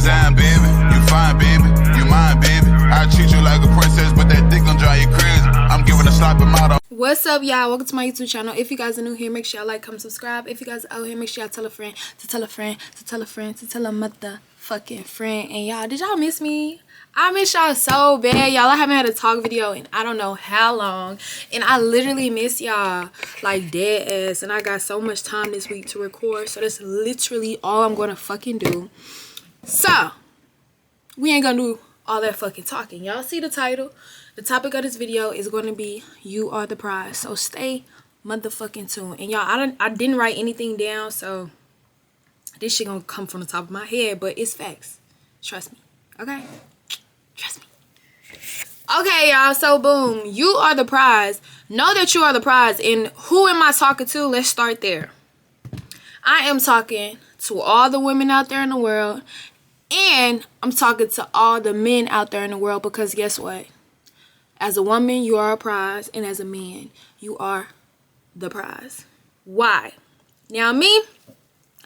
Damn, baby, you fine, baby, you mine, baby. I treat you like a princess, but that dick gon' drive you crazy. I'm giving a slap him out. What's up, y'all? Welcome to my YouTube channel. If you guys are new here, make sure y'all like, comment, subscribe. If you guys are out here, make sure y'all tell a friend to tell a friend to tell a friend to tell a motherfucking friend. And y'all, did y'all miss me? I miss y'all so bad, y'all. I haven't had a talk video in I don't know how long, and I literally miss y'all like dead ass. And I got so much time this week to record, so that's literally all I'm gonna fucking do. So we ain't gonna do all that fucking talking. Y'all see the title? The topic of this video is going to be "You Are the Prize." So stay motherfucking tuned. And y'all, I didn't write anything down, so this shit gonna come from the top of my head, but it's facts. Trust me, okay? Trust me. Okay, y'all. So boom, you are the prize. Know that you are the prize. And who am I talking to? Let's start there. I am talking to all the women out there in the world, and I'm talking to all the men out there in the world, because guess what? As a woman, you are a prize, and as a man, you are the prize. Why? Now, me,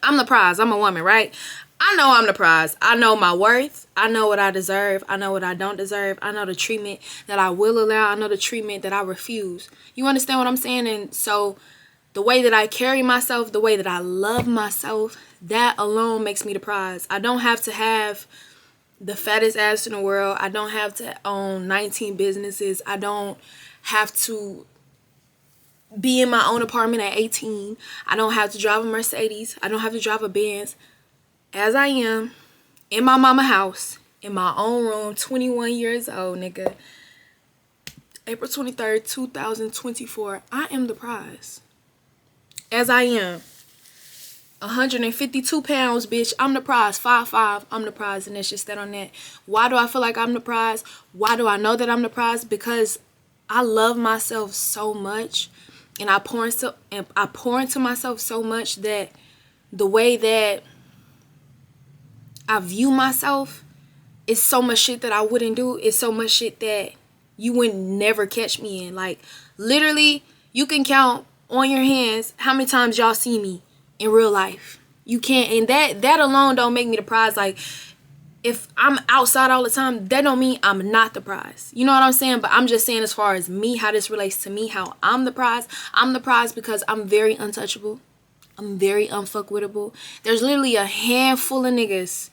I'm the prize. I'm a woman, right? I know I'm the prize. I know my worth. I know what I deserve. I know what I don't deserve. I know the treatment that I will allow. I know the treatment that I refuse. You understand what I'm saying? And so the way that I carry myself, the way that I love myself, that alone makes me the prize. I don't have to have the fattest ass in the world. I don't have to own 19 businesses. I don't have to be in my own apartment at 18. I don't have to drive a Mercedes. I don't have to drive a Benz. As I am, in my mama house, in my own room, 21 years old, nigga. April 23rd, 2024. I am the prize. As I am. 152 pounds, bitch. I'm the prize. 5'5". I'm the prize, and that's just that on that. Why do I feel like I'm the prize? Why do I know that I'm the prize? Because I love myself so much, and I pour into myself so much that the way that I view myself is so much shit that I wouldn't do. It's so much shit that you would never catch me in. Like, literally, you can count on your hands how many times y'all see me in real life. You can't, and that alone don't make me the prize. Like, if I'm outside all the time, that don't mean I'm not the prize. You know what I'm saying? But I'm just saying, as far as me, how this relates to me, how I'm the prize. I'm the prize because I'm very untouchable. I'm very unfuckwittable. There's literally a handful of niggas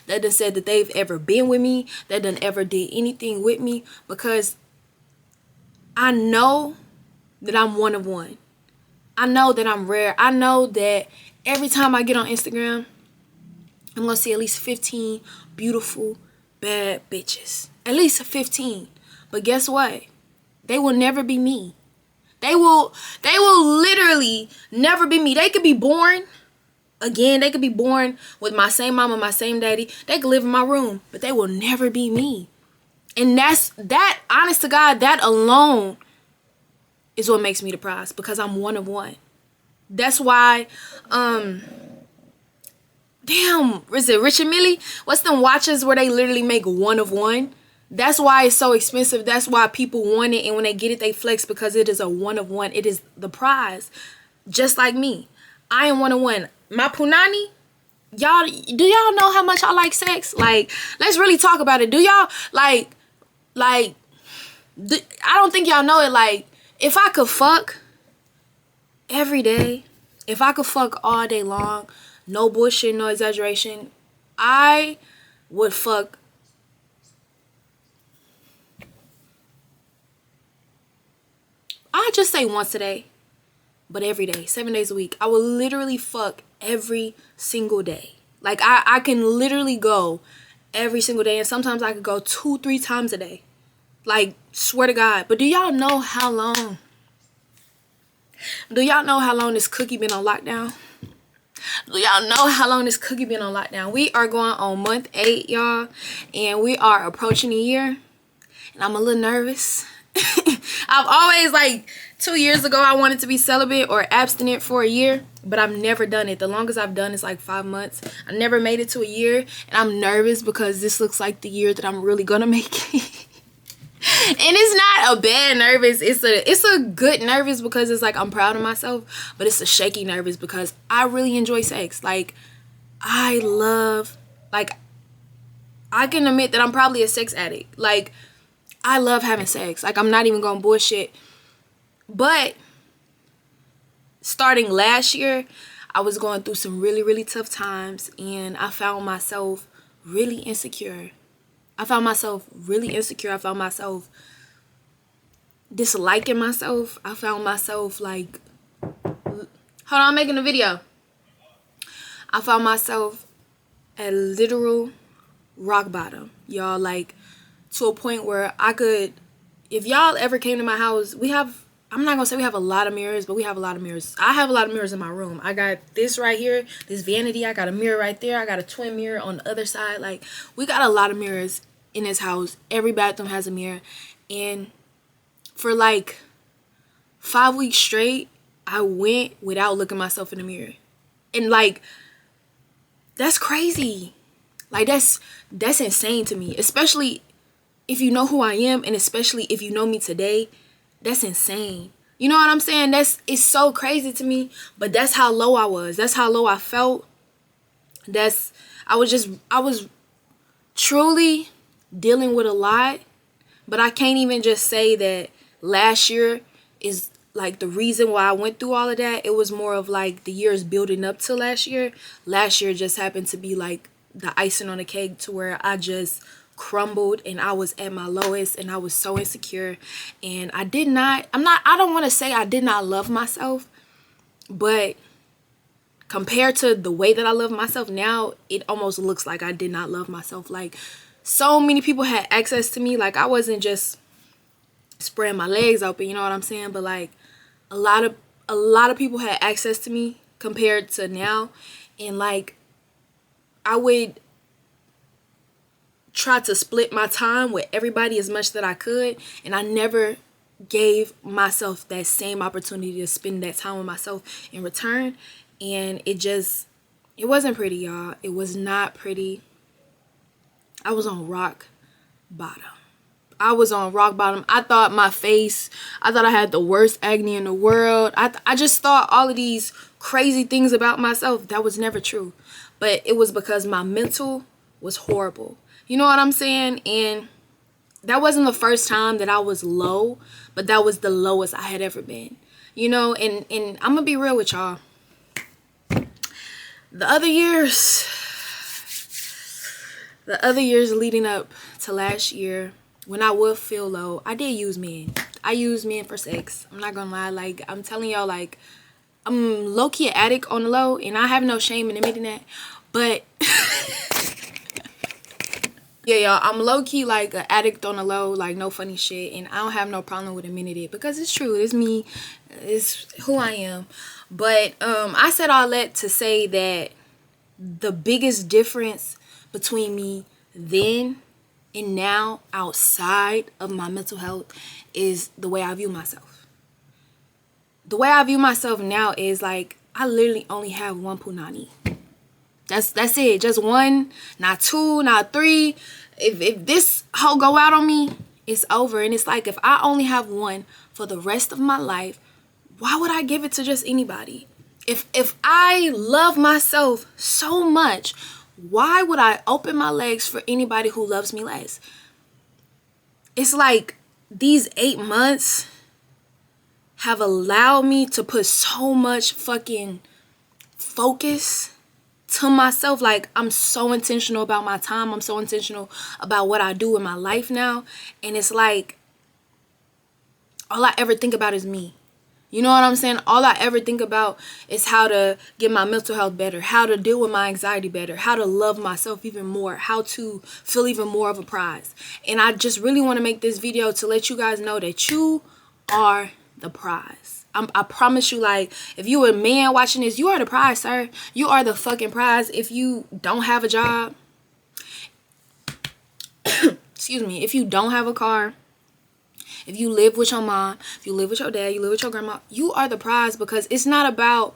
that done said that they've ever been with me, that done ever did anything with me, because I know that I'm one of one. I know that I'm rare. I know that every time I get on Instagram, I'm going to see at least 15 beautiful, bad bitches. At least 15. But guess what? They will never be me. They will literally never be me. They could be born again. They could be born with my same mama, my same daddy. They could live in my room, but they will never be me. And that, honest to God, that alone is what makes me the prize, because I'm one of one. That's why, damn, is it Rich and Millie? What's them watches where they literally make one of one? That's why it's so expensive. That's why people want it, and when they get it, they flex, because it is a one of one. It is the prize. Just like me, I am one of one. My punani, y'all, do y'all know how much I like sex? Like, let's really talk about it. Do y'all I don't think y'all know it. Like, if I could fuck every day, if I could fuck all day long, no bullshit, no exaggeration, I would fuck I'd just say once a day, but every day, 7 days a week. I would literally fuck every single day. Like, I can literally go every single day, and sometimes I could go 2-3 times a day. Like, swear to God. But do y'all know how long? Do y'all know how long this cookie been on lockdown? Do y'all know how long this cookie been on lockdown? We are going on month 8, y'all, and we are approaching a year, and I'm a little nervous. I've always, like, 2 years ago, I wanted to be celibate or abstinent for a year, but I've never done it. The longest I've done is like 5 months. I never made it to a year, and I'm nervous because this looks like the year that I'm really gonna make it. And it's not a bad nervous. It's a good nervous because it's like I'm proud of myself, but it's a shaky nervous because I really enjoy sex. Like, I love Like, I can admit that I'm probably a sex addict. Like, I love having sex. Like, I'm not even gonna bullshit. But starting last year, I was going through some really, really tough times, and I found myself really insecure. I found myself disliking myself. I found myself like, hold on, I'm making a video. I found myself at literal rock bottom, y'all. Like, to a point where I could, if y'all ever came to my house, I'm not gonna say we have a lot of mirrors, but we have a lot of mirrors. I have a lot of mirrors in my room. I got this right here, this vanity. I got a mirror right there. I got a twin mirror on the other side. Like, we got a lot of mirrors in this house. Every bathroom has a mirror. And for like 5 weeks straight, I went without looking myself in the mirror. And like, that's crazy. Like, that's insane to me. Especially if you know who I am, and especially if you know me today. That's insane. You know what I'm saying? It's so crazy to me. But that's how low I was. That's how low I felt. I was truly dealing with a lot. But I can't even just say that last year is like the reason why I went through all of that. It was more of like the years building up to last year. Last year just happened to be like the icing on the cake, to where I just crumbled and I was at my lowest, and I was so insecure, and I don't want to say I did not love myself, but compared to the way that I love myself now, it almost looks like I did not love myself. Like, so many people had access to me. Like, I wasn't just spreading my legs open, you know what I'm saying? But like, a lot of people had access to me compared to now, and like, I would try to split my time with everybody as much that I could, and I never gave myself that same opportunity to spend that time with myself in return. And it wasn't pretty, y'all. It was not pretty. I was on rock bottom. I thought I had the worst acne in the world. I just thought all of these crazy things about myself. That was never true. But it was because my mental was horrible. You know what I'm saying? And that wasn't the first time that I was low, but that was the lowest I had ever been. You know, and I'm gonna be real with y'all. The other years leading up to last year, when I would feel low, I did use men. I used men for sex. I'm not gonna lie. Like, I'm telling y'all, like, I'm low-key an addict on the low, and I have no shame in admitting that. But yeah, y'all, I'm low-key like an addict on the low, like, no funny shit, and I don't have no problem with admitting it, because it's true. It's me. It's who I am. But I said all that to say that the biggest difference between me then and now, outside of my mental health, is the way I view myself. The way I view myself now is like, I literally only have one punani. That's it. Just one, not two, not three. If this hoe go out on me, it's over. And it's like, if I only have one for the rest of my life, why would I give it to just anybody? If I love myself so much, why would I open my legs for anybody who loves me less? It's like these 8 months have allowed me to put so much fucking focus to myself. Like, I'm so intentional about my time. I'm so intentional about what I do in my life now. And it's like, all I ever think about is me. You know what I'm saying? All I ever think about is how to get my mental health better, how to deal with my anxiety better, how to love myself even more, how to feel even more of a prize. And I just really want to make this video to let you guys know that you are the prize. I promise you, like, if you a man watching this, you are the prize, sir. You are the fucking prize. If you don't have a job, excuse me, if you don't have a car, if you live with your mom, if you live with your dad, you live with your grandma, you are the prize, because it's not about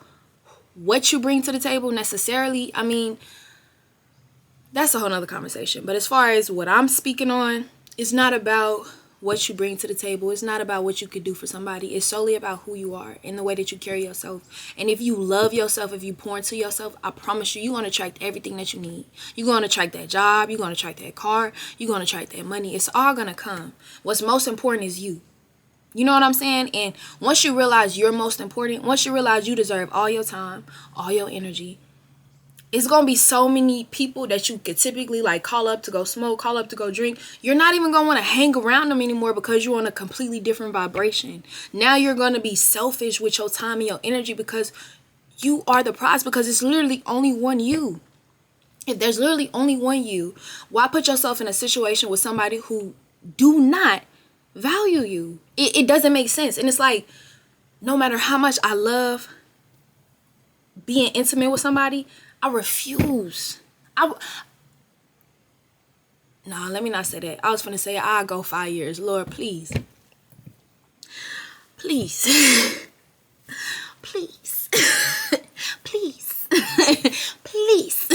what you bring to the table necessarily. I mean, that's a whole nother conversation. But as far as what I'm speaking on, it's not about what you bring to the table. It's not about what you could do for somebody. It's solely about who you are and the way that you carry yourself. And if you love yourself, if you pour into yourself, I promise you, you're going to attract everything that you need. You're going to attract that job. You're going to attract that car. You're going to attract that money. It's all going to come. What's most important is you. You know what I'm saying? And once you realize you're most important, once you realize you deserve all your time, all your energy, it's going to be so many people that you could typically like call up to go smoke, call up to go drink. You're not even going to want to hang around them anymore because you're on a completely different vibration. Now you're going to be selfish with your time and your energy because you are the prize, because it's literally only one you. If there's literally only one you, why put yourself in a situation with somebody who do not value you? It doesn't make sense. And it's like, no matter how much I love being intimate with somebody, I refuse. Nah, let me not say that. I was finna say I'll go 5 years. Lord, please. Please. Please. Please. Please.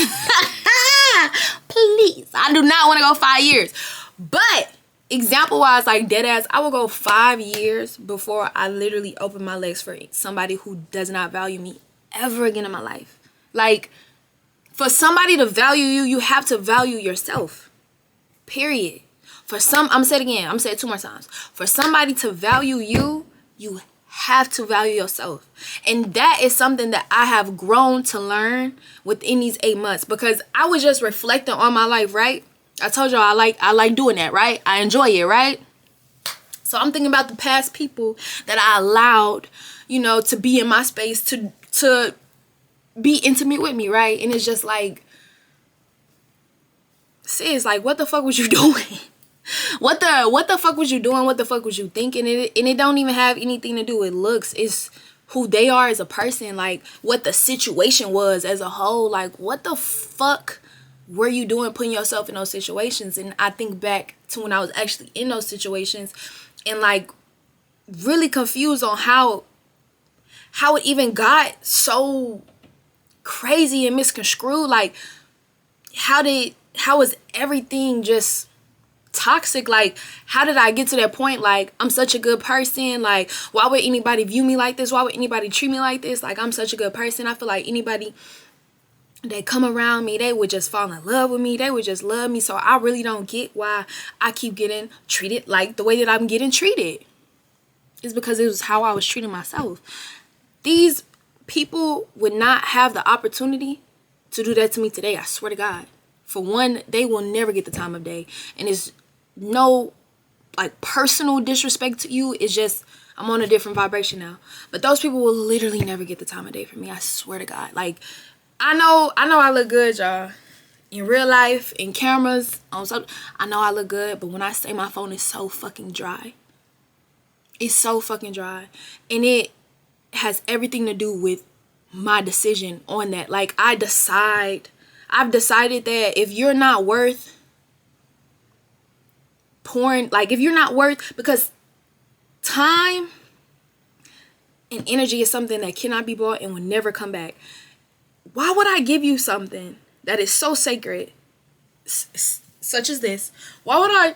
Please. I do not want to go 5 years. But example wise, like dead ass, I will go 5 years before I literally open my legs for somebody who does not value me ever again in my life. Like, for somebody to value you, you have to value yourself. Period. I'm gonna say it again. I'm gonna say it 2 more times. For somebody to value you, you have to value yourself. And that is something that I have grown to learn within these 8 months, because I was just reflecting on my life, right? I told y'all I like doing that, right? I enjoy it, right? So I'm thinking about the past people that I allowed, you know, to be in my space, to be intimate with me, right? And it's just like, sis, like, what the fuck was you doing? What the fuck was you doing? What the fuck was you thinking? And it don't even have anything to do with looks. It's who they are as a person, like what the situation was as a whole. Like, what the fuck were you doing putting yourself in those situations? And I think back to when I was actually in those situations and like really confused on how it even got so crazy and misconstrued. Like, how was everything just toxic? Like, how did I get to that point? Like, I'm such a good person. Like, why would anybody view me like this? Why would anybody treat me like this? Like, I'm such a good person. I feel like anybody that come around me, they would just fall in love with me. They would just love me. So I really don't get why I keep getting treated like the way that I'm getting treated. It's because it was how I was treating myself. These people would not have the opportunity to do that to me today. I swear to God. For one, they will never get the time of day. And it's no like personal disrespect to you. It's just, I'm on a different vibration now. But those people will literally never get the time of day for me. I swear to God. Like, I know I look good, y'all. In real life, in cameras, I know I look good. But when I say my phone is so fucking dry. It's so fucking dry. And it has everything to do with my decision on that. Like, I've decided that if you're not worth pouring, like if you're not worth, because time and energy is something that cannot be bought and will never come back. Why would I give you something that is so sacred, such as this? Why would I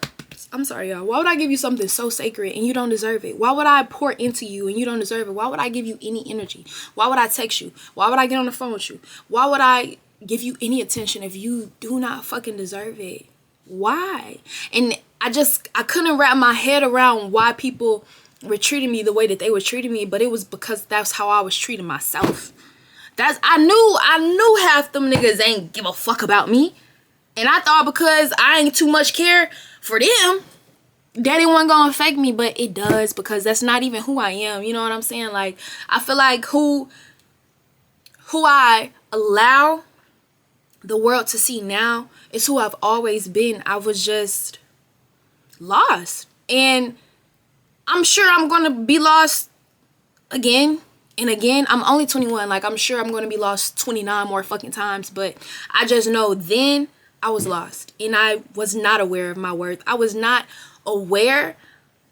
give you something so sacred and you don't deserve it? Why would I pour into you and you don't deserve it? Why would I give you any energy? Why would I text you? Why would I get on the phone with you? Why would I give you any attention if you do not fucking deserve it? Why? And I couldn't wrap my head around why people were treating me the way that they were treating me, but it was because that's how I was treating myself. I knew half them niggas ain't give a fuck about me. And I thought because I ain't too much care for them, that it wasn't gonna affect me, but it does, because that's not even who I am. You know what I'm saying? Like, I feel like who I allow the world to see now is who I've always been. I was just lost. And I'm sure I'm gonna be lost again and again. I'm only 21. Like, I'm sure I'm gonna be lost 29 more fucking times. But I just know then I was lost. And I was not aware of my worth. I was not aware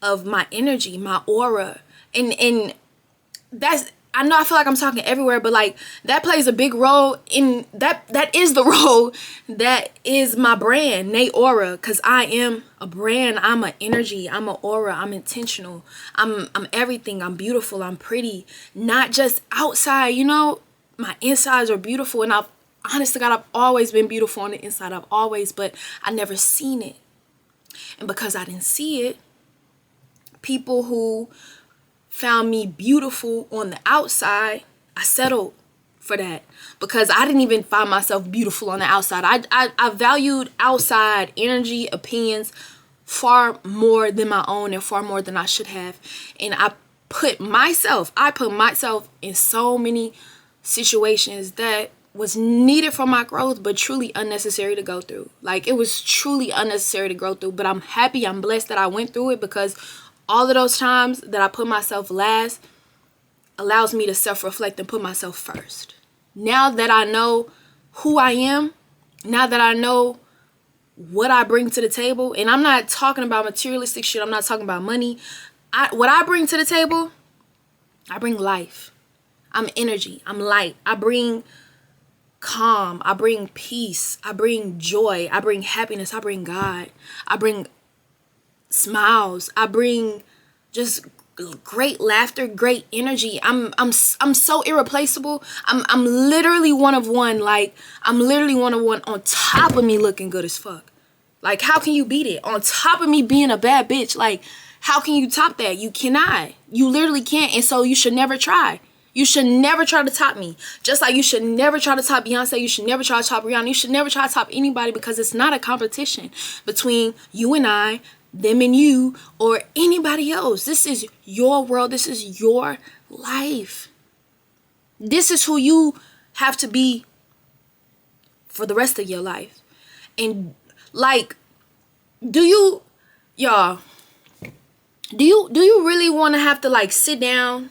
of my energy, my aura. And that's, I know I feel like I'm talking everywhere, but like that plays a big role in that is the role that is my brand, Nae Aura, because I am a brand. I'm an energy, I'm an aura, I'm intentional, I'm everything, I'm beautiful, I'm pretty, not just outside, you know. My insides are beautiful, and I've honest to God, I've always been beautiful on the inside. But I never seen it. And because I didn't see it, people who found me beautiful on the outside, I settled for that, because I didn't even find myself beautiful on the outside. I valued outside energy, opinions far more than my own, and far more than I should have. And I put myself in so many situations that was needed for my growth, but truly unnecessary to go through. Like, it was truly unnecessary to go through, but I'm happy, I'm blessed that I went through it, because all of those times that I put myself last allows me to self-reflect and put myself first. Now that I know who I am, now that I know what I bring to the table, and I'm not talking about materialistic shit, I'm not talking about money. What I bring to the table, I bring life. I'm energy, I'm light. I bring calm, I bring peace, I bring joy, I bring happiness, I bring God, I bring smiles, I bring just great laughter, great energy. I'm so irreplaceable. I'm literally one of one. Like, I'm literally one of one, on top of me looking good as fuck. Like, how can you beat it? On top of me being a bad bitch, like, how can you top that? You cannot. You literally can't. And so you should never try. You should never try to top me. Just like you should never try to top Beyonce. You should never try to top Rihanna. You should never try to top anybody, because it's not a competition between you and I, them and you, or anybody else. This is your world. This is your life. This is who you have to be for the rest of your life. And like, do you really want to have to like sit down,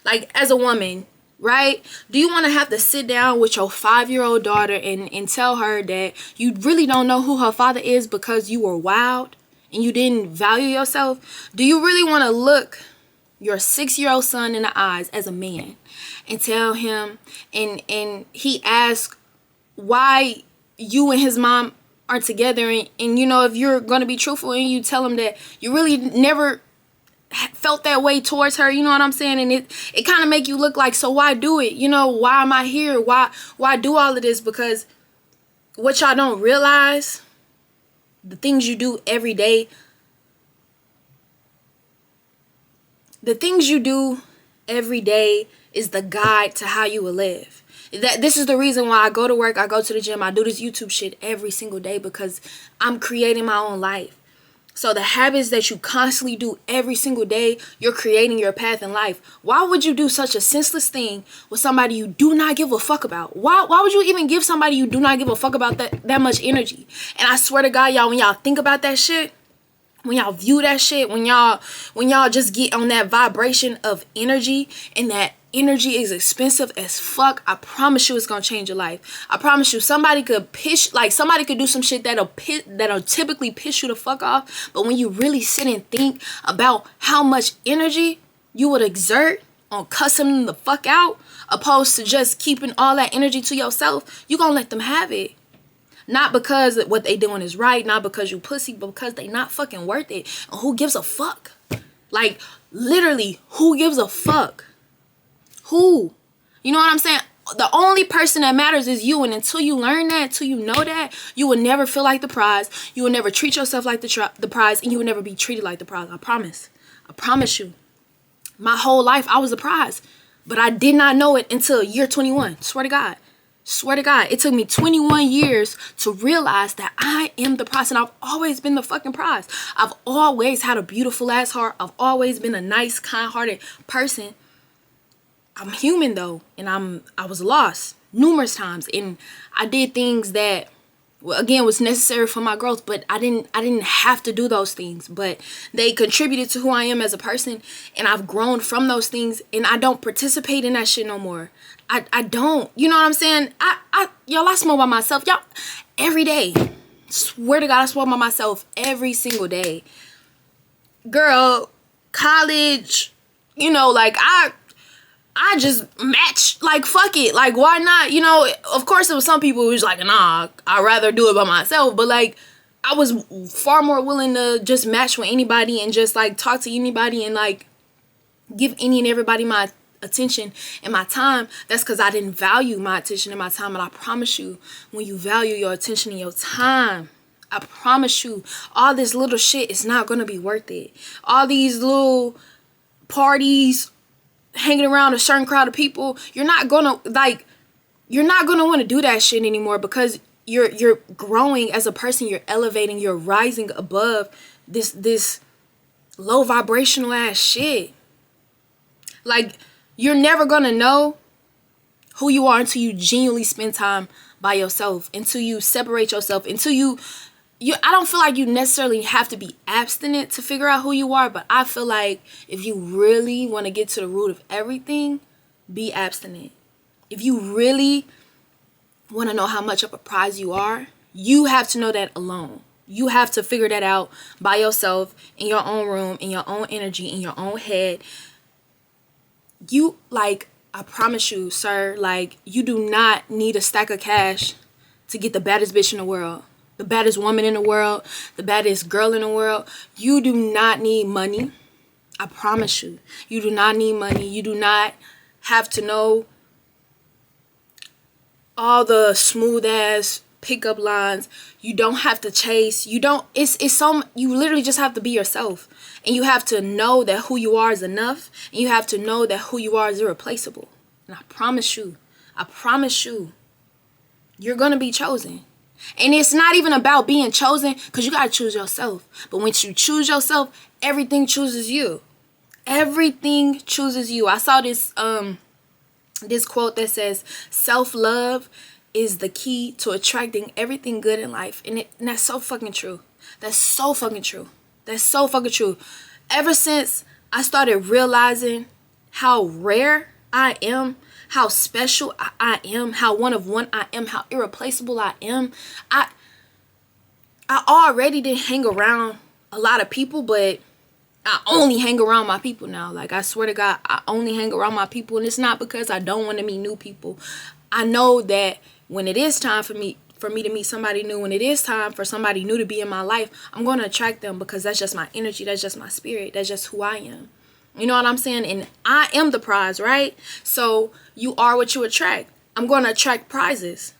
like, as a woman, right? Do you want to have to sit down with your 5-year-old daughter and tell her that you really don't know who her father is because you were wild and you didn't value yourself? Do you really want to look your 6-year-old son in the eyes as a man and tell him, and he asks why you and his mom are together, and you know, if you're going to be truthful and you tell him that you really never felt that way towards her, you know what I'm saying? And it kind of make you look like, so why do it? You know, why am I here? Why do all of this? Because what y'all don't realize, the things you do every day, is the guide to how you will live. This is the reason why I go to work, I go to the gym, I do this YouTube shit every single day, because I'm creating my own life. So the habits that you constantly do every single day, you're creating your path in life. Why would you do such a senseless thing with somebody you do not give a fuck about? Why would you even give somebody you do not give a fuck about that much energy? And I swear to God, y'all, when y'all think about that shit, when y'all view that shit, when y'all just get on that vibration of energy, and that energy is expensive as fuck, I promise you it's gonna change your life. I promise you, somebody could do some shit that'll typically piss you the fuck off, but when you really sit and think about how much energy you would exert on cussing them the fuck out, opposed to just keeping all that energy to yourself, you gonna let them have it. Not because what they doing is right, not because you pussy, but because they not fucking worth it. And who gives a fuck? Like, literally, who gives a fuck? Who? You know what I'm saying? The only person that matters is you. And until you learn that, until you know that, you will never feel like the prize. You will never treat yourself like the prize. And you will never be treated like the prize. I promise. I promise you. My whole life, I was the prize. But I did not know it until year 21. Swear to God. Swear to God, it took me 21 years to realize that I am the prize, and I've always been the fucking prize. I've always had a beautiful ass heart. I've always been a nice, kind-hearted person. I'm human though, and I was lost numerous times, and I did things that, well, again, was necessary for my growth, but I didn't have to do those things, but they contributed to who I am as a person, and I've grown from those things, and I don't participate in that shit no more. I don't, you know what I'm saying? Y'all, I smoke by myself, y'all, every day. Swear to God, I smoke by myself every single day. Girl, college, you know, like, I just match, like, fuck it, like, why not? You know, of course there was some people who was like, nah, I'd rather do it by myself, but like, I was far more willing to just match with anybody and just like talk to anybody and like give any and everybody my attention and my time. That's because I didn't value my attention and my time. And I promise you, when you value your attention and your time, I promise you, all this little shit is not gonna be worth it. All these little parties, hanging around a certain crowd of people, you're not gonna want to do that shit anymore, because you're growing as a person, you're elevating, you're rising above this low vibrational ass shit. Like, you're never gonna know who you are until you genuinely spend time by yourself, until you separate yourself, until you I don't feel like you necessarily have to be abstinent to figure out who you are, but I feel like if you really want to get to the root of everything, be abstinent. If you really want to know how much of a prize you are, you have to know that alone. You have to figure that out by yourself, in your own room, in your own energy, in your own head. You, like, I promise you, sir, like, you do not need a stack of cash to get the baddest bitch in the world, the baddest woman in the world, the baddest girl in the world. You do not need money. I promise you. You do not need money. You do not have to know all the smooth ass pickup lines. You don't have to chase. You literally just have to be yourself. And you have to know that who you are is enough. And you have to know that who you are is irreplaceable. And I promise you, you're going to be chosen. And it's not even about being chosen, because you got to choose yourself. But once you choose yourself, everything chooses you. Everything chooses you. I saw this this quote that says, self-love is the key to attracting everything good in life. And that's so fucking true. That's so fucking true. That's so fucking true. Ever since I started realizing how rare I am, how special I am, how one of one I am, how irreplaceable I am, I already didn't hang around a lot of people, but I only hang around my people now. Like, I swear to God, I only hang around my people. And it's not because I don't want to meet new people. I know that when it is time for me to meet somebody new, when it is time for somebody new to be in my life, I'm going to attract them, because that's just my energy. That's just my spirit. That's just who I am. You know what I'm saying? And I am the prize, right? So you are what you attract. I'm going to attract prizes.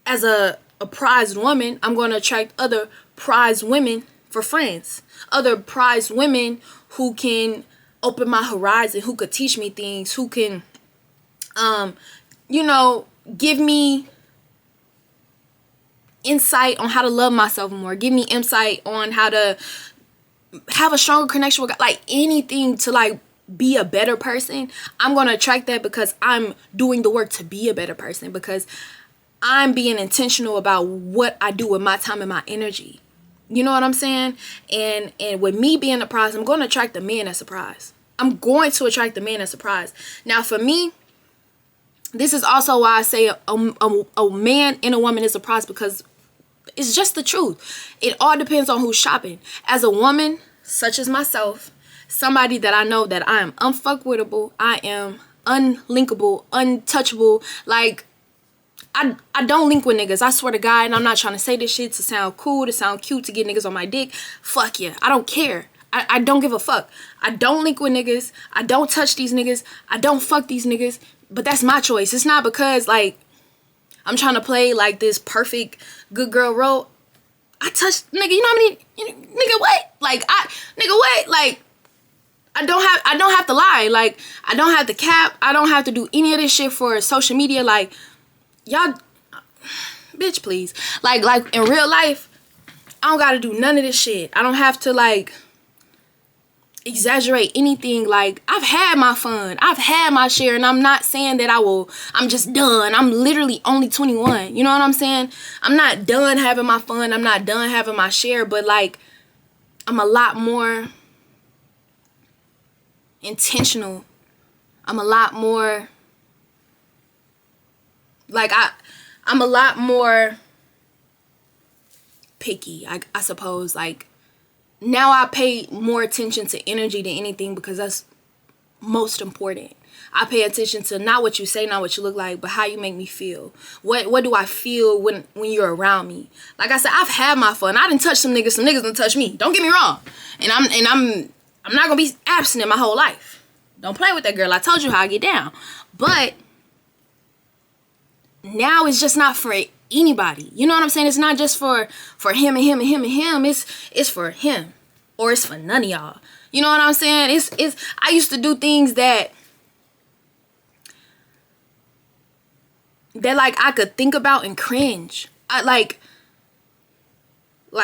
As a prized woman, I'm going to attract other prized women for friends. Other prized women who can open my horizon, who could teach me things, who can, give me insight on how to love myself more. Give me insight on how to have a stronger connection with God. Like, anything to, like, be a better person. I'm going to attract that, because I'm doing the work to be a better person, because I'm being intentional about what I do with my time and my energy. You know what I'm saying? And with me being a prize, I'm going to attract the man that's a prize. I'm going to attract the man that's a prize. Now, for me, this is also why I say a man and a woman is a prize, because it's just the truth. It all depends on who's shopping. As a woman, such as myself, somebody that I know that I am unfuckwittable, I am unlinkable, untouchable. Like, I don't link with niggas. I swear to God, and I'm not trying to say this shit to sound cool, to sound cute, to get niggas on my dick. Fuck yeah. I don't care. I don't give a fuck. I don't link with niggas. I don't touch these niggas. I don't fuck these niggas. But that's my choice. It's not because, like, I'm trying to play, like, this perfect good girl role. I touch, nigga, you know what I mean? Nigga, what? Like, nigga, what? Like, I don't have to lie. Like, I don't have to cap. I don't have to do any of this shit for social media. Like, y'all, bitch, please. Like in real life, I don't gotta do none of this shit. I don't have to, like, exaggerate anything. Like, I've had my fun. I've had my share, and I'm not saying that I'm just done. I'm literally only 21. You know what I'm saying? I'm not done having my fun. I'm not done having my share, but, like, I'm a lot more intentional. I'm a lot more, like, I'm a lot more picky, I suppose. Like, now I pay more attention to energy than anything, because that's most important. I pay attention to not what you say, not what you look like, but how you make me feel. What do I feel when you're around me? Like I said, I've had my fun. I didn't touch some niggas done touch me. Don't get me wrong. And I'm not gonna be abstinent my whole life. Don't play with that girl. I told you how I get down. But now it's just not for anybody. You know what I'm saying? It's not just for him and him and him and him. It's for him. Or it's for none of y'all. You know what I'm saying? I used to do things that like I could think about and cringe. Like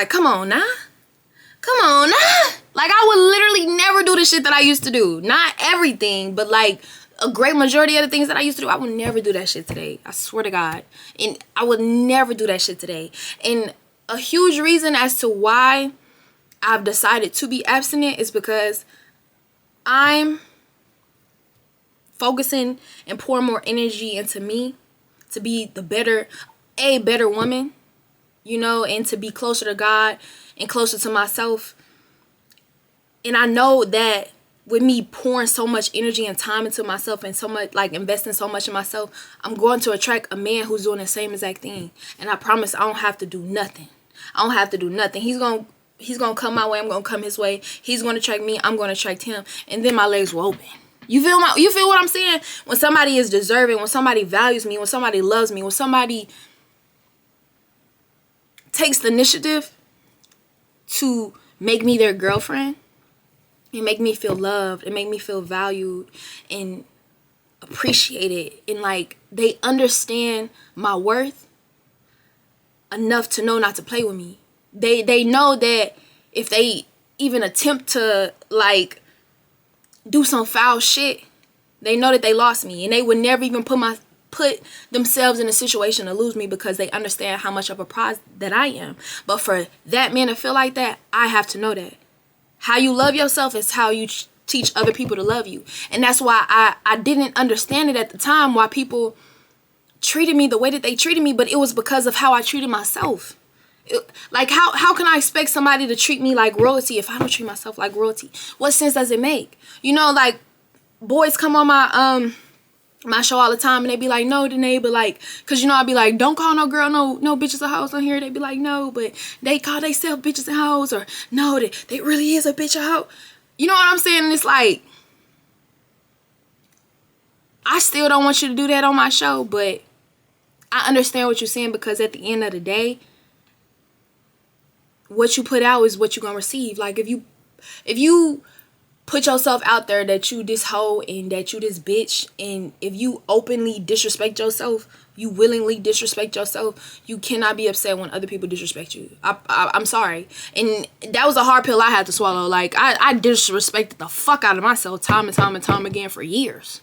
come on now. Come on now. Like I would literally never do the shit that I used to do. Not everything, but like a great majority of the things that I used to do, I would never do that shit today. I swear to God. And I would never do that shit today. And a huge reason as to why I've decided to be abstinent is because I'm focusing and pouring more energy into me to be a better woman, you know, and to be closer to God and closer to myself. And I know that with me pouring so much energy and time into myself and so much, like investing so much in myself, I'm going to attract a man who's doing the same exact thing. And I promise I don't have to do nothing. I don't have to do nothing. He's gonna come my way. I'm gonna come his way. He's gonna attract me. I'm gonna attract him. And then my legs will open. You feel what I'm saying? When somebody is deserving, when somebody values me, when somebody loves me, when somebody takes the initiative to make me their girlfriend and make me feel loved and make me feel valued and appreciated, and like they understand my worth enough to know not to play with me. They know that if they even attempt to like do some foul shit, they know that they lost me, and they would never even put themselves in a situation to lose me because they understand how much of a prize that I am. But for that man to feel like that, I have to know that how you love yourself is how you teach other people to love you. And that's why I didn't understand it at the time, why people treated me the way that they treated me, but it was because of how I treated myself. Like how can I expect somebody to treat me like royalty if I don't treat myself like royalty? What sense does it make? You know, like boys come on my show all the time and they be like, no, Danae, but like, cause you know, I'd be like, don't call no girl no bitches or hoes on here. They be like, no, but they call themselves bitches and hoes, or no, they really is a bitch or hoe. You know what I'm saying? And it's like, I still don't want you to do that on my show, but I understand what you're saying, because at the end of the day, what you put out is what you're gonna receive. Like if you put yourself out there that you this hoe and that you this bitch, and if you openly disrespect yourself, you willingly disrespect yourself, you cannot be upset when other people disrespect you. I'm sorry. And that was a hard pill I had to swallow. Like I disrespected the fuck out of myself time and time and time again for years.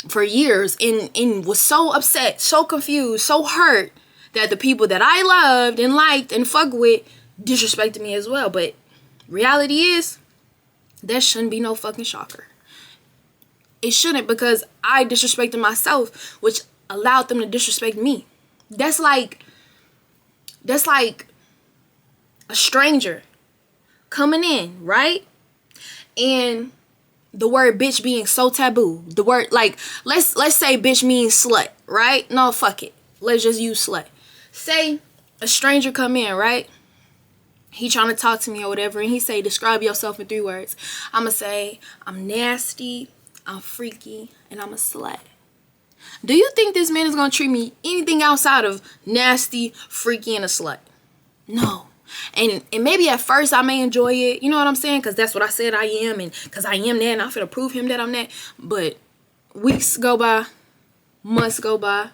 And was so upset, so confused, so hurt that the people that I loved and liked and fucked with disrespected me as well. But reality is, that shouldn't be no fucking shocker. It shouldn't, because I disrespected myself, which allowed them to disrespect me. That's like a stranger coming in, right? And the word bitch being so taboo. The word, like, let's say bitch means slut, right? No, fuck it. Let's just use slut. Say a stranger come in, right? He trying to talk to me or whatever, and he say, describe yourself in 3 words. I'ma say, I'm nasty, I'm freaky, and I'm a slut. Do you think this man is gonna treat me anything outside of nasty, freaky, and a slut? No. And maybe at first I may enjoy it, you know what I'm saying? Because that's what I said I am, and because I am that, and I'm finna prove him that I'm that. But weeks go by, months go by,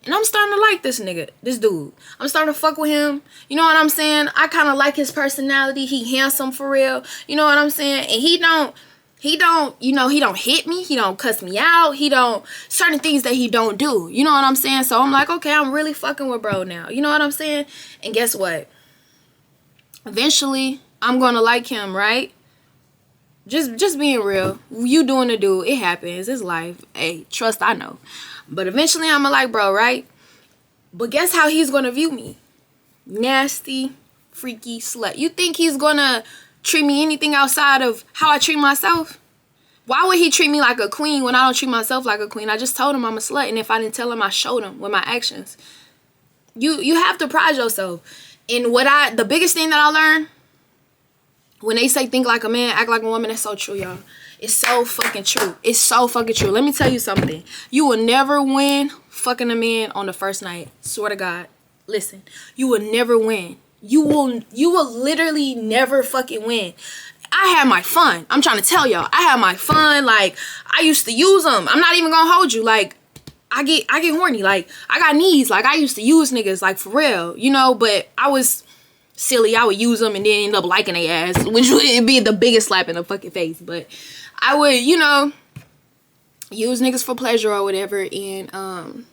and I'm starting to like this nigga, this dude. I'm starting to fuck with him. You know what I'm saying? I kind of like his personality. He handsome for real. You know what I'm saying? And he don't, you know, he don't hit me. He don't cuss me out. He don't, certain things that he don't do. You know what I'm saying? So I'm like, okay, I'm really fucking with bro now. You know what I'm saying? And guess what? Eventually, I'm going to like him, right? Just being real. You doing the do. It happens. It's life. Hey, trust, I know. But eventually, I'm going to like bro, right? But guess how he's going to view me? Nasty, freaky slut. You think he's going to treat me anything outside of how I treat myself? Why would he treat me like a queen when I don't treat myself like a queen? I just told him I'm a slut, and if I didn't tell him, I showed him with my actions. You have to pride yourself. And the biggest thing that I learned, when they say think like a man, act like a woman, that's so true, y'all. It's so fucking true. It's so fucking true. Let me tell you something. You will never win fucking a man on the first night. Swear to God. Listen, you will never win. You will literally never fucking win. I had my fun. I'm trying to tell y'all. I had my fun. Like, I used to use them. I'm not even gonna hold you. Like, I get horny. Like, I got knees. Like, I used to use niggas. Like, for real. You know, but I was silly. I would use them and then end up liking their ass, which would be the biggest slap in the fucking face. But I would, you know, use niggas for pleasure or whatever. And I'm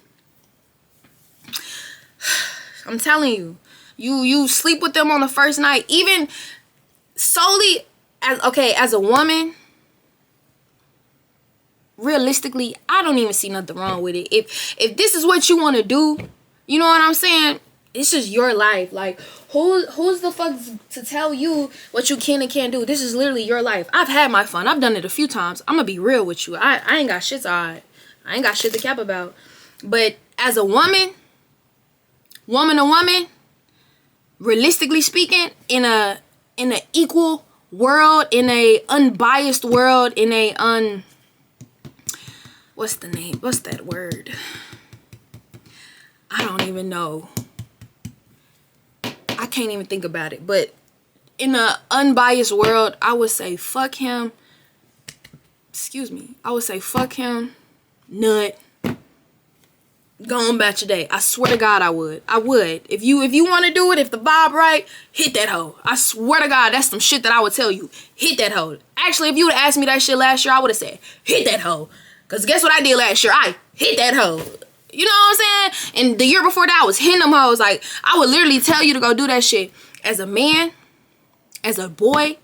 telling you, you sleep with them on the first night, even solely as a woman. Realistically, I don't even see nothing wrong with it. If this is what you want to do, you know what I'm saying? It's just your life. Like, who's the fuck to tell you what you can and can't do? This is literally your life. I've had my fun. I've done it a few times. I'm gonna be real with you. I ain't got shit to hide. I ain't got shit to cap about. But as a woman to woman, realistically speaking, in a equal world, in a unbiased world, in a what's the name? What's that word? I don't even know. I can't even think about it. But in an unbiased world, I would say fuck him. Excuse me. I would say fuck him. Nut. Go on about your day. I swear to God, I would. I would. If you want to do it, if the vibe right, hit that hoe. I swear to God, that's some shit that I would tell you. Hit that hoe. Actually, if you would have asked me that shit last year, I would have said, hit that hoe. Because guess what I did last year? I hit that hoe. You know what I'm saying? And the year before that, I was hitting them hoes. Like, I would literally tell you to go do that shit. As a man, as a boy,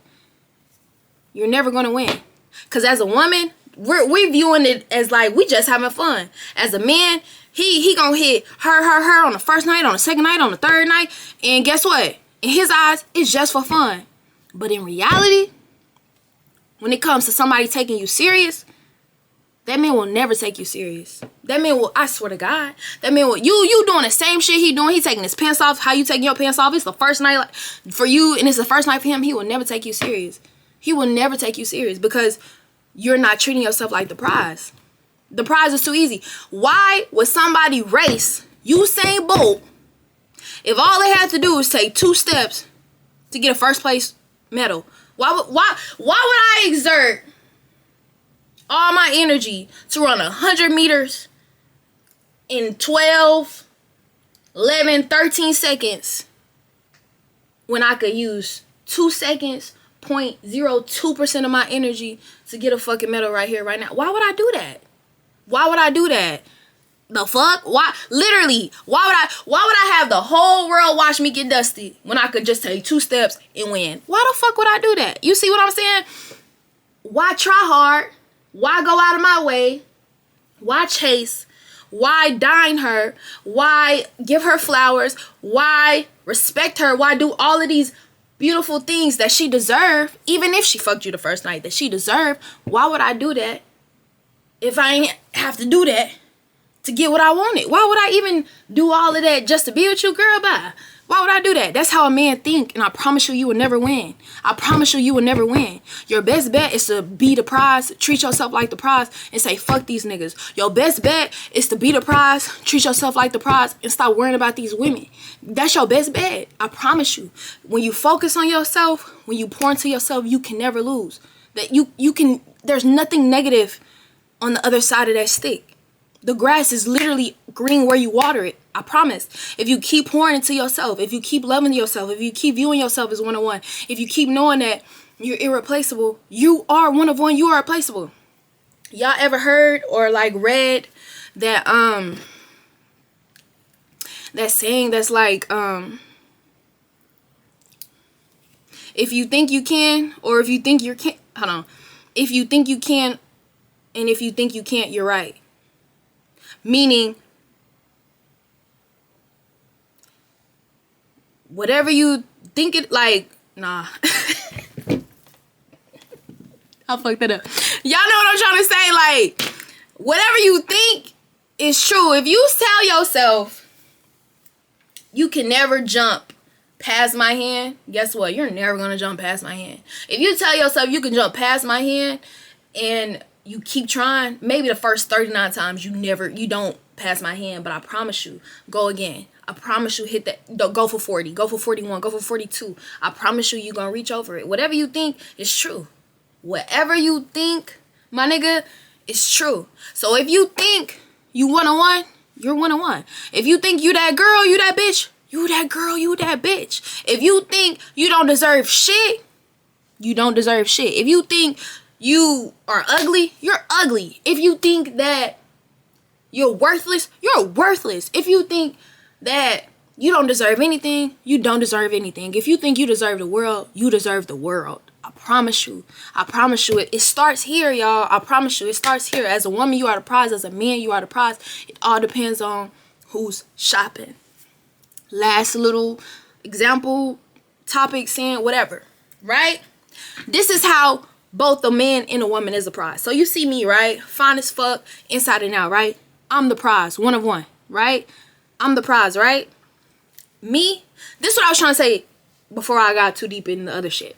you're never going to win. Because as a woman, we're viewing it as like, we just having fun. As a man, he gonna hit her on the first night, on the second night, on the third night. And guess what? In his eyes, it's just for fun. But in reality, when it comes to somebody taking you serious, that man will never take you serious. That man will, I swear to God, that man will, you doing the same shit he doing. He taking his pants off. How you taking your pants off? It's the first night for you, and it's the first night for him. He will never take you serious. He will never take you serious because you're not treating yourself like the prize. The prize is too easy. Why would somebody race Usain Bolt if all they had to do was take 2 steps to get a first place medal? Why would I exert all my energy to run 100 meters in 12, 11, 13 seconds when I could use 2 seconds, 0.02% of my energy to get a fucking medal right here, right now? Why would I do that? Why would I do that? The fuck? Why? Literally, why would I have the whole world watch me get dusty when I could just take 2 steps and win? Why the fuck would I do that? You see what I'm saying? Why try hard? Why go out of my way? Why chase? Why dine her? Why give her flowers? Why respect her? Why do all of these beautiful things that she deserved, even if she fucked you the first night, that she deserved? Why would I do that if I ain't have to do that to get what I wanted? Why would I even do all of that just to be with you, girl? Bye. Why would I do that? That's how a man think, and I promise you, you will never win. I promise you, you will never win. Your best bet is to be the prize, treat yourself like the prize, and say, fuck these niggas. Your best bet is to be the prize, treat yourself like the prize, and stop worrying about these women. That's your best bet. I promise you. When you focus on yourself, when you pour into yourself, you can never lose. That you can. There's nothing negative on the other side of that stick. The grass is literally green where you water it. I promise. If you keep pouring into yourself, if you keep loving yourself, if you keep viewing yourself as one-on-one, if you keep knowing that you're irreplaceable, you are one of one, you are replaceable. Y'all ever heard or like read that that saying that's like if you think you can, or if you think you can't, hold on. If you think you can, and if you think you can't, you're right. Meaning, whatever you think it, like, nah. I fucked that up. Y'all know what I'm trying to say? Like, whatever you think is true. If you tell yourself you can never jump past my hand, guess what? You're never gonna jump past my hand. If you tell yourself you can jump past my hand and you keep trying, maybe the first 39 times you don't pass my hand, but I promise you, go again. I promise you, hit that, go for 40, go for 41, go for 42. I promise you, you're gonna reach over it. Whatever you think is true. Whatever you think, my nigga, is true. So if you think you one-on-one, you're one-on-one. If you think you that girl, you that bitch, you that girl, you that bitch. If you think you don't deserve shit, you don't deserve shit. If you think you are ugly, you're ugly. If you think that you're worthless, you're worthless. If you think that you don't deserve anything, you don't deserve anything. If you think you deserve the world, you deserve the world. I promise you. I promise you. It starts here, y'all. I promise you. It starts here. As a woman, you are the prize. As a man, you are the prize. It all depends on who's shopping. Last little example, topic, saying whatever, right? This is how both a man and a woman is a prize. So you see me, right? Fine as fuck, inside and out, right? I'm the prize, one of one, right? I'm the prize, right? Me, this is what I was trying to say before I got too deep in the other shit.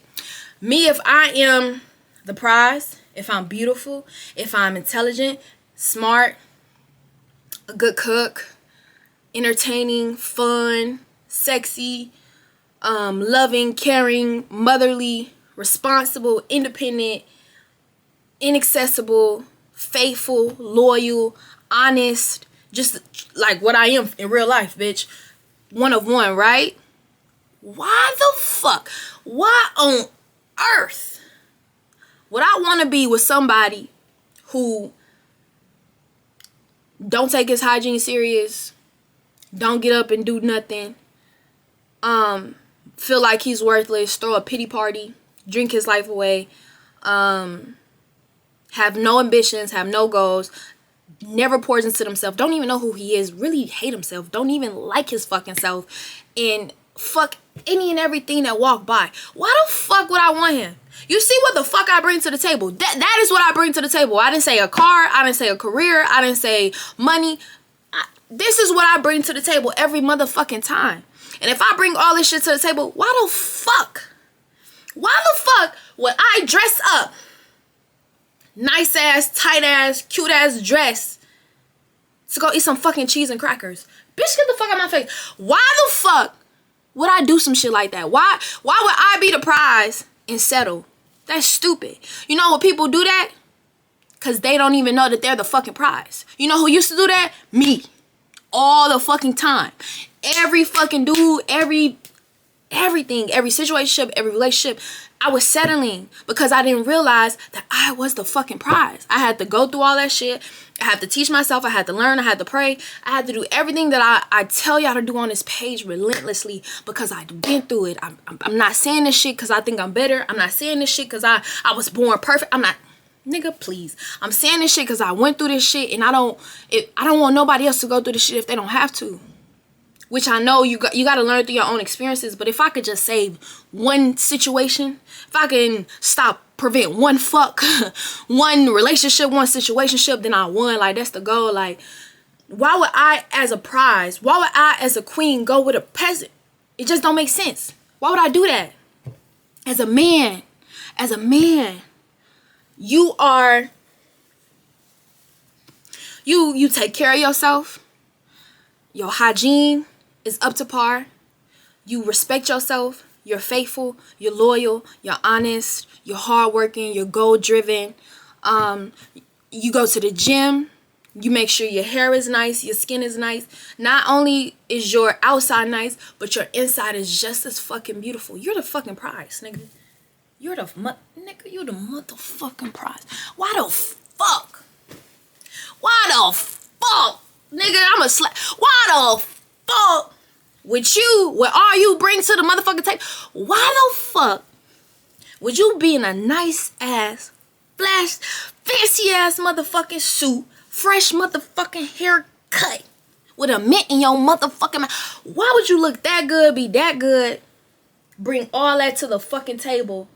Me, if I am the prize, if I'm beautiful, if I'm intelligent, smart, a good cook, entertaining, fun, sexy, loving, caring, motherly, responsible, independent, inaccessible, faithful, loyal, honest, just like what I am in real life, bitch. One of one, right? Why the fuck? Why on earth would I want to be with somebody who don't take his hygiene serious, don't get up and do nothing, feel like he's worthless, throw a pity party, drink his life away, have no ambitions, have no goals, never pours into himself, don't even know who he is, really hate himself, don't even like his fucking self, and fuck any and everything that walk by? Why the fuck would I want him? You see what the fuck I bring to the table? That is what I bring to the table. I didn't say a car, I didn't say a career, I didn't say money. This is what I bring to the table every motherfucking time. And if I bring all this shit to the table, why the fuck would I dress up, nice ass, tight ass, cute ass dress to go eat some fucking cheese and crackers? Bitch, get the fuck out of my face. Why the fuck would I do some shit like that? Why would I be the prize and settle? That's stupid. You know what people do that? Because they don't even know that they're the fucking prize. You know who used to do that? Me. All the fucking time. Every fucking dude, everything, every situationship, every relationship, I was settling because I didn't realize that I was the fucking prize. I had to go through all that shit. I had to teach myself. I had to learn. I had to pray. I had to do everything that I tell y'all to do on this page relentlessly because I've been through it. I'm not saying this shit because I think I'm better. I'm not saying this shit because I was born perfect. I'm not. Nigga, please. I'm saying this shit because I went through this shit and I don't want nobody else to go through this shit if they don't have to. Which I know you got to learn through your own experiences. But if I could just save one situation, if I can prevent one fuck, one relationship, one situationship, then I won. Like, that's the goal. Like, why would I as a prize, why would I as a queen go with a peasant? It just don't make sense. Why would I do that? As a man, you are, you take care of yourself. Your hygiene is up to par. You respect yourself. You're faithful. You're loyal. You're honest. You're hardworking. You're goal-driven. You go to the gym. You make sure your hair is nice. Your skin is nice. Not only is your outside nice, but your inside is just as fucking beautiful. You're the fucking prize, nigga. You're the motherfucking prize. Why the fuck? Nigga, I'm a slap. Why the fuck with all you bring to the motherfucking table? Why the fuck would you be in a nice ass, fancy ass motherfucking suit, fresh motherfucking haircut, with a mint in your motherfucking mouth? Why would you look that good, be that good, bring all that to the fucking table,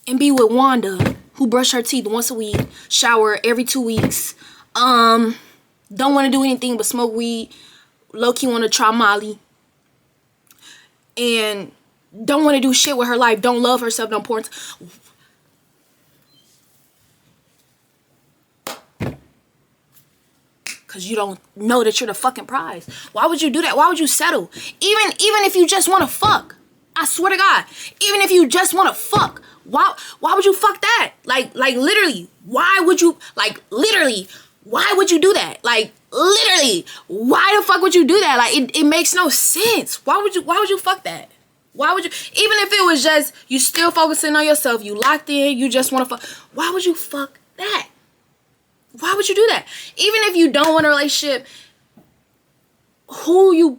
and be with Wanda, who brush her teeth once a week, shower every 2 weeks, don't want to do anything but smoke weed, low-key want to try Molly, and don't want to do shit with her life, don't love herself, don't pour into... Because you don't know that you're the fucking prize. Why would you do that? Why would you settle? Even if you just want to fuck. I swear to God. Even if you just want to fuck. Why would you fuck that? Like literally. Why would you, like, literally, why would you do that? Like, literally, why the fuck would you do that? Like, it makes no sense. Why would you fuck that? Why would you, even if it was just, you still focusing on yourself, you locked in, you just want to fuck, why would you fuck that? Why would you do that? Even if you don't want a relationship, who you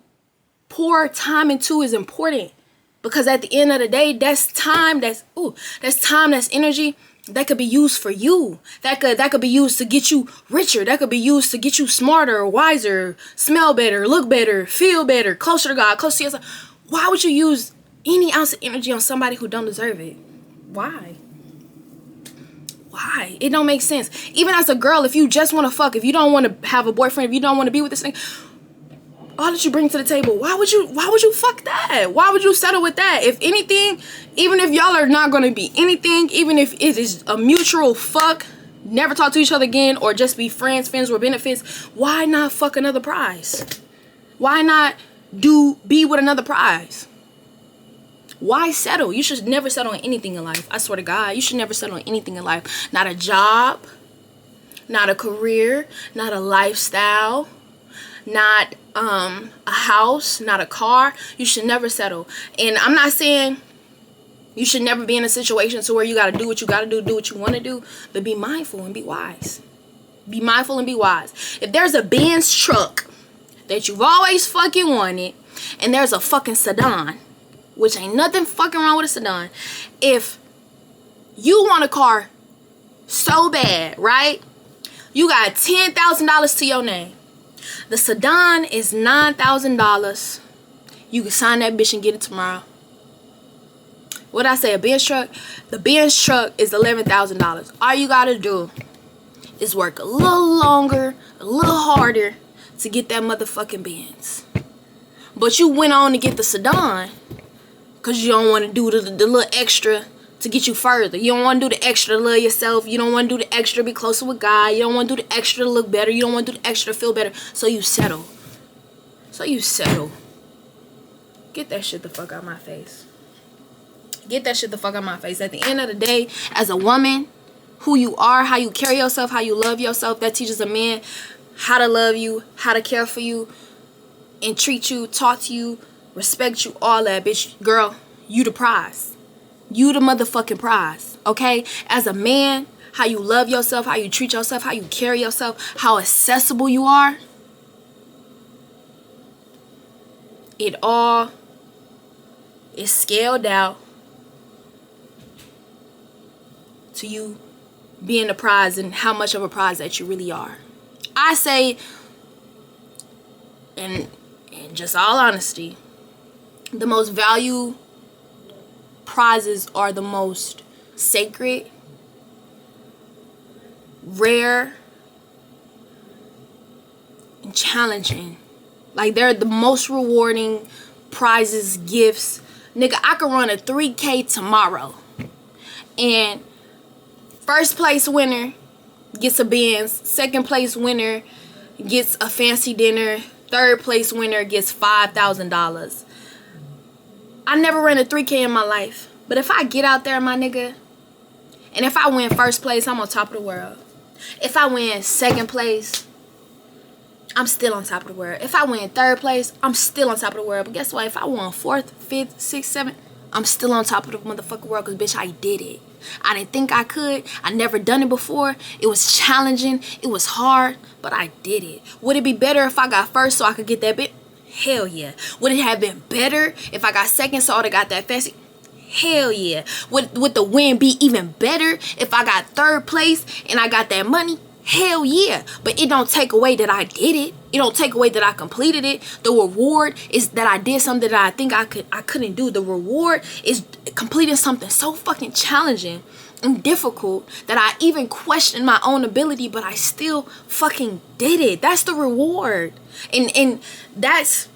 pour time into is important. Because at the end of the day, that's time, that's energy that could be used for you. That could be used to get you richer. That could be used to get you smarter, wiser, smell better, look better, feel better, closer to God, closer to yourself. Why would you use any ounce of energy on somebody who don't deserve it? Why? Why? It don't make sense. Even as a girl, if you just want to fuck, if you don't want to have a boyfriend, if you don't want to be with this thing, all that you bring to the table, why would you fuck that? Why would you settle with that? If anything, even if y'all are not going to be anything, even if it is a mutual fuck, never talk to each other again, or just be friends with benefits, why not fuck another prize? Why not be with another prize? Why settle? You should never settle on anything in life. I swear to God, you should never settle on anything in life. Not a job, not a career, not a lifestyle, not a house, not a car. You should never settle. And I'm not saying you should never be in a situation to where you got to do what you got to do what you want to do, but be mindful and be wise. Be mindful and be wise. If there's a Benz truck that you've always fucking wanted, and there's a fucking sedan, which ain't nothing fucking wrong with a sedan. If you want a car so bad, right? You got $10,000 to your name. The sedan is $9,000. You can sign that bitch and get it tomorrow. What I say, a Benz truck? The Benz truck is $11,000. All you gotta do is work a little longer, a little harder to get that motherfucking Benz. But you went on to get the sedan because you don't want to do the little extra to get you further. You don't want to do the extra to love yourself. You don't want to do the extra to be closer with God. You don't want to do the extra to look better. You don't want to do the extra to feel better. So you settle. Get that shit the fuck out my face. Get that shit the fuck out my face. At the end of the day, as a woman, who you are, how you carry yourself, how you love yourself, that teaches a man how to love you, how to care for you, and treat you, talk to you, respect you, all that, bitch. Girl, you the prize. You the motherfucking prize, okay? As a man, how you love yourself, how you treat yourself, how you carry yourself, how accessible you are. It all is scaled out to you being the prize and how much of a prize that you really are. I say, in just all honesty, the most valued prizes are the most sacred, rare, and challenging. Like, they're the most rewarding prizes, gifts. Nigga, I could run a 3K tomorrow, and first place winner gets a Benz, second place winner gets a fancy dinner, third place winner gets $5,000. I never ran a 3K in my life. But if I get out there, my nigga, and if I win first place, I'm on top of the world. If I win second place, I'm still on top of the world. If I win third place, I'm still on top of the world. But guess what? If I won fourth, fifth, sixth, seventh, I'm still on top of the motherfucking world, because, bitch, I did it. I didn't think I could. I never done it before. It was challenging. It was hard, but I did it. Would it be better if I got first so I could get that bit? Hell yeah. Would it have been better if I got second so I would have got that fancy? Hell yeah. Would the win be even better if I got third place and I got that money? Hell yeah. But it don't take away that I did it. It don't take away that I completed it. The reward is that I did something that I think I couldn't do. The reward is completing something so fucking challenging and difficult that I even questioned my own ability, but I still fucking did it. That's the reward. And that's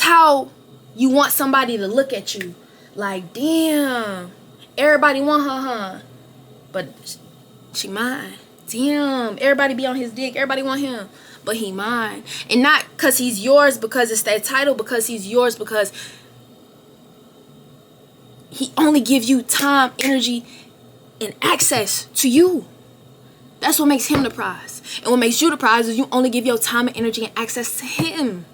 how you want somebody to look at you. Like, damn, everybody want her, huh? But she mine. Damn, everybody be on his dick. Everybody want him, but he mine. And not because he's yours because it's that title, because he's yours because he only gives you time, energy, and access to you. That's what makes him the prize. And what makes you the prize is you only give your time and energy and access to him.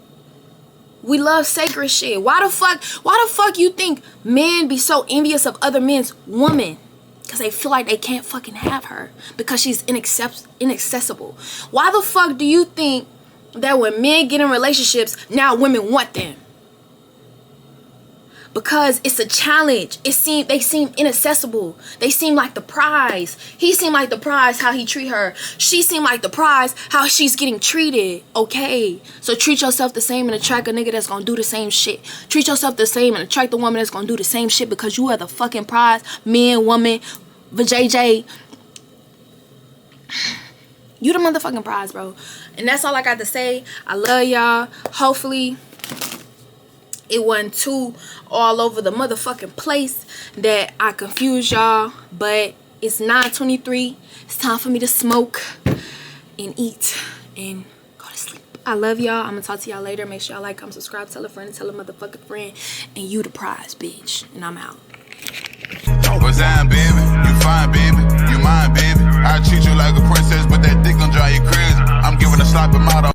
We love sacred shit. Why the fuck you think men be so envious of other men's women? Because they feel like they can't fucking have her because she's inaccessible. Why the fuck do you think that when men get in relationships, now women want them? Because it's a challenge. They seem inaccessible. They seem like the prize. He seemed like the prize how he treat her. She seemed like the prize how she's getting treated. Okay. So treat yourself the same and attract a nigga that's gonna do the same shit. Treat yourself the same and attract a woman that's gonna do the same shit because you are the fucking prize. Man, woman, vajayjay. You the motherfucking prize, bro. And that's all I got to say. I love y'all. Hopefully it wasn't too all over the motherfucking place that I confused y'all. But it's 9:23. It's time for me to smoke and eat and go to sleep. I love y'all. I'm gonna talk to y'all later. Make sure y'all like, comment, subscribe, tell a friend, and tell a motherfucking friend. And you the prize, bitch. And I'm out. What's that, baby? You fine, baby. You mine, baby. I treat you like a princess, but that dick gon' drive you crazy. I'm giving a sloppy model.